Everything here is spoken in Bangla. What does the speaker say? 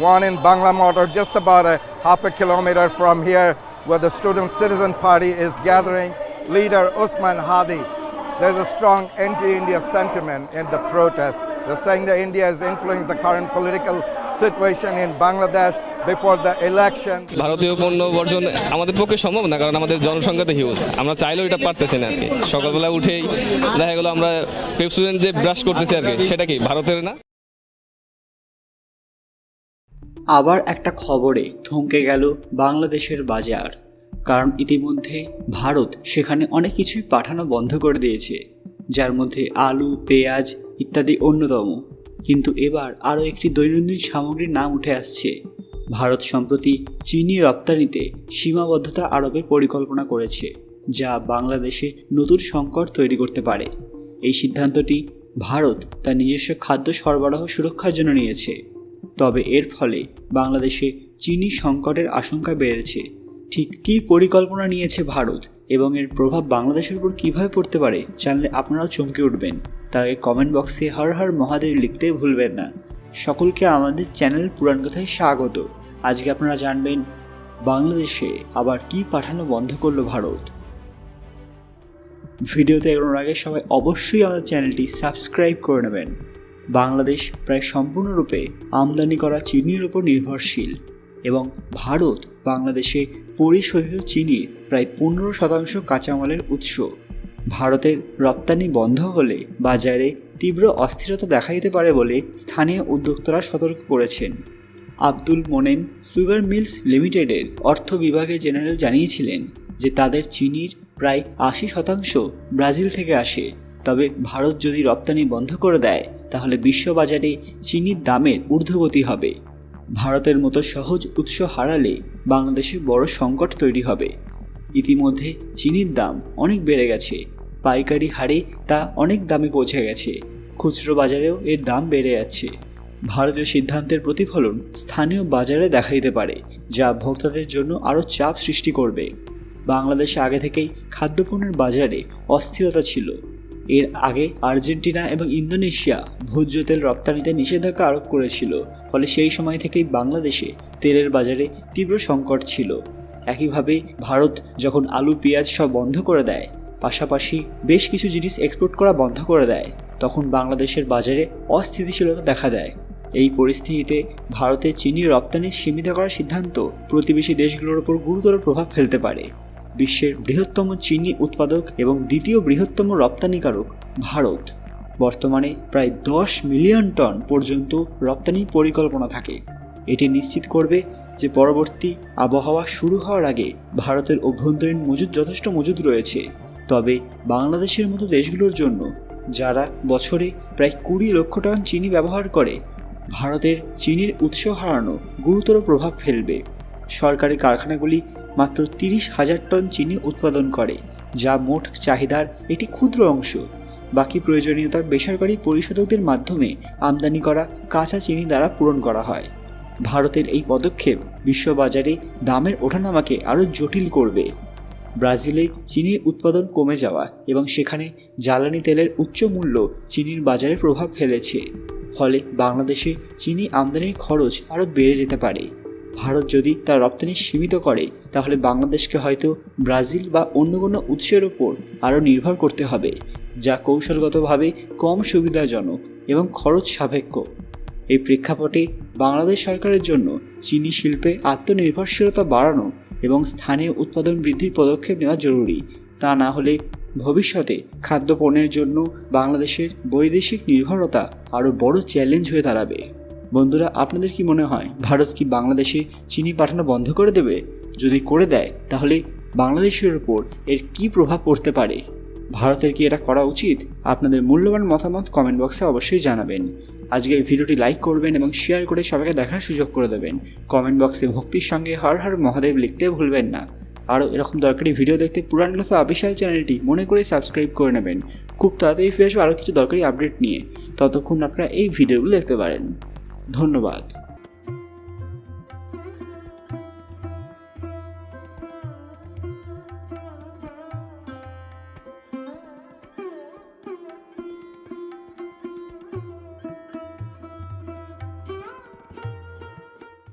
one in Bangla Motor, just about a half a kilometer from here, where the Student Citizen Party is gathering. Leader Usman Hadi. There's a strong anti-India sentiment in the protest. They're saying that India has influenced the current political situation in Bangladesh before the election. ভারতীয় পণ্য বর্জন আমাদের পক্ষে সম্ভব না, কারণ আমাদের জনসংখ্যা তো হিউজ। আমরা চাইলেও এটা পারতেছি না আর কি। সকালবেলা উঠেই দেখা গেলো আমরা পেপসোডেন্ট যে ব্রাশ করতেছি আর কি, সেটা কি ভারতের না? আবার একটা খবরে থমকে গেল বাংলাদেশের বাজার, কারণ ইতিমধ্যে ভারত সেখানে অনেক কিছুই পাঠানো বন্ধ করে দিয়েছে, যার মধ্যে আলু, পেঁয়াজ ইত্যাদি অন্যতম। কিন্তু এবার আরও একটি দৈনন্দিন সামগ্রীর নাম উঠে আসছে। ভারত সম্প্রতি চিনি রপ্তানিতে সীমাবদ্ধতা আরোপের পরিকল্পনা করেছে, যা বাংলাদেশে নতুন সংকট তৈরি করতে পারে। এই সিদ্ধান্তটি ভারত তার নিজস্ব খাদ্য সরবরাহ সুরক্ষার জন্য নিয়েছে। তবে এর ফলে বাংলাদেশে চিনি সংকটের আশঙ্কা বেড়েছে। ঠিক কী পরিকল্পনা নিয়েছে ভারত এবং এর প্রভাব বাংলাদেশের উপর কীভাবে পড়তে পারে জানলে আপনারাও চমকে উঠবেন। তার আগে কমেন্ট বক্সে হর হর মহাদেব লিখতে ভুলবেন না। সকলকে আমাদের চ্যানেল পুরাণ কথায় স্বাগত। আজকে আপনারা জানবেন বাংলাদেশে আবার কি পাঠানো বন্ধ করলো ভারত। ভিডিওতে এগোনোর আগে সবাই অবশ্যই আমাদের চ্যানেলটি সাবস্ক্রাইব করে নেবেন। বাংলাদেশ প্রায় সম্পূর্ণরূপে আমদানি করা চিনির উপর নির্ভরশীল এবং ভারত বাংলাদেশে পরিশোধিত চিনির প্রায় 15% কাঁচামালের উৎস। ভারতের রপ্তানি বন্ধ হলে বাজারে তীব্র অস্থিরতা দেখা দিতে পারে বলে স্থানীয় উদ্যোক্তারা সতর্ক করেছেন। আব্দুল মোনেম সুগার মিলস লিমিটেডের অর্থ বিভাগের জেনারেল জানিয়েছিলেন যে তাদের চিনির প্রায় 80% ব্রাজিল থেকে আসে। তবে ভারত যদি রপ্তানি বন্ধ করে দেয় তাহলে বিশ্ববাজারে চিনির দামের ঊর্ধ্বগতি হবে। ভারতের মতো সহজ উৎস হারালে বাংলাদেশে বড় সংকট তৈরি হবে। ইতিমধ্যে চিনির দাম অনেক বেড়ে গেছে, পাইকারি হারে তা অনেক দামে পৌঁছে গেছে, খুচরো বাজারেও এর দাম বেড়ে যাচ্ছে। ভারতীয় সিদ্ধান্তের প্রতিফলন স্থানীয় বাজারে দেখা দিতে পারে, যা ভোক্তাদের জন্য আরও চাপ সৃষ্টি করবে। বাংলাদেশে আগে থেকেই খাদ্যপণ্যের বাজারে অস্থিরতা ছিল। এর আগে আর্জেন্টিনা এবং ইন্দোনেশিয়া ভোজ্য তেল রপ্তানিতে নিষেধাজ্ঞা আরোপ করেছিল, ফলে সেই সময় থেকেই বাংলাদেশে তেলের বাজারে তীব্র সংকট ছিল। একইভাবে ভারত যখন আলু, পেঁয়াজ সব বন্ধ করে দেয়, পাশাপাশি বেশ কিছু জিনিস এক্সপোর্ট করা বন্ধ করে দেয়, তখন বাংলাদেশের বাজারে অস্থিতিশীলতা দেখা দেয়। এই পরিস্থিতিতে ভারতের চিনি রপ্তানি সীমিত করার সিদ্ধান্ত প্রতিবেশী দেশগুলোর ওপর গুরুতর প্রভাব ফেলতে পারে। বিশ্বের বৃহত্তম চিনি উৎপাদক এবং দ্বিতীয় বৃহত্তম রপ্তানিকারক ভারত। বর্তমানে প্রায় 10 মিলিয়ন টন পর্যন্ত রপ্তানির পরিকল্পনা থাকে। এটি নিশ্চিত করবে যে পরবর্তী আবহাওয়া শুরু হওয়ার আগে ভারতের অভ্যন্তরীণ মজুদ যথেষ্ট মজুদ রয়েছে। তবে বাংলাদেশের মতো দেশগুলোর জন্য, যারা বছরে প্রায় 20 লক্ষ টন চিনি ব্যবহার করে, ভারতের চিনির উৎস হারানো গুরুতর প্রভাব ফেলবে। সরকারি কারখানাগুলি মাত্র 30,000 টন চিনি উৎপাদন করে, যা মোট চাহিদার একটি ক্ষুদ্র অংশ। বাকি প্রয়োজনীয়তা বেসরকারি পরিশোধকদের মাধ্যমে আমদানি করা কাঁচা চিনি দ্বারা পূরণ করা হয়। ভারতের এই পদক্ষেপ বিশ্ববাজারে দামের ওঠানামাকে আরও জটিল করবে। ব্রাজিলে চিনির উৎপাদন কমে যাওয়া এবং সেখানে জ্বালানি তেলের উচ্চ মূল্য চিনির বাজারে প্রভাব ফেলেছে, ফলে বাংলাদেশে চিনি আমদানির খরচ আরও বেড়ে যেতে পারে। ভারত যদি তার রপ্তানি সীমিত করে তাহলে বাংলাদেশকে হয়তো ব্রাজিল বা অন্য কোনো উৎসের ওপর আরও নির্ভর করতে হবে, যা কৌশলগতভাবে কম সুবিধাজনক এবং খরচ সাপেক্ষ। এই প্রেক্ষাপটে বাংলাদেশ সরকারের জন্য চিনি শিল্পে আত্মনির্ভরশীলতা বাড়ানো এবং স্থানীয় উৎপাদন বৃদ্ধির পদক্ষেপ নেওয়া জরুরি। তা না হলে ভবিষ্যতে খাদ্যপণ্যের জন্য বাংলাদেশের বৈদেশিক নির্ভরতা আরও বড় চ্যালেঞ্জ হয়ে দাঁড়াবে। বন্ধুরা, আপনাদের কি মনে হয় ভারত কি বাংলাদেশে চিনি পাঠানো বন্ধ করে দেবে? যদি করে দেয় তাহলে বাংলাদেশের উপর এর কী প্রভাব পড়তে পারে? ভারতের কি এটা করা উচিত? আপনাদের মূল্যবান মতামত কমেন্ট বক্সে অবশ্যই জানাবেন। আজকে এই ভিডিওটি লাইক করবেন এবং শেয়ার করে সবাইকে দেখার সুযোগ করে দেবেন। কমেন্ট বক্সে ভক্তির সঙ্গে হর হর মহাদেব লিখতে ভুলবেন না। আরও এরকম দরকারি ভিডিও দেখতে পুরাণ কথা অফিসিয়াল চ্যানেলটি মনে করে সাবস্ক্রাইব করে নেবেন। খুব তাড়াতাড়ি ফিরে আসবো আরও কিছু দরকারি আপডেট নিয়ে। ততক্ষণ আপনারা এই ভিডিওগুলো দেখতে পারেন। ধন্যবাদ।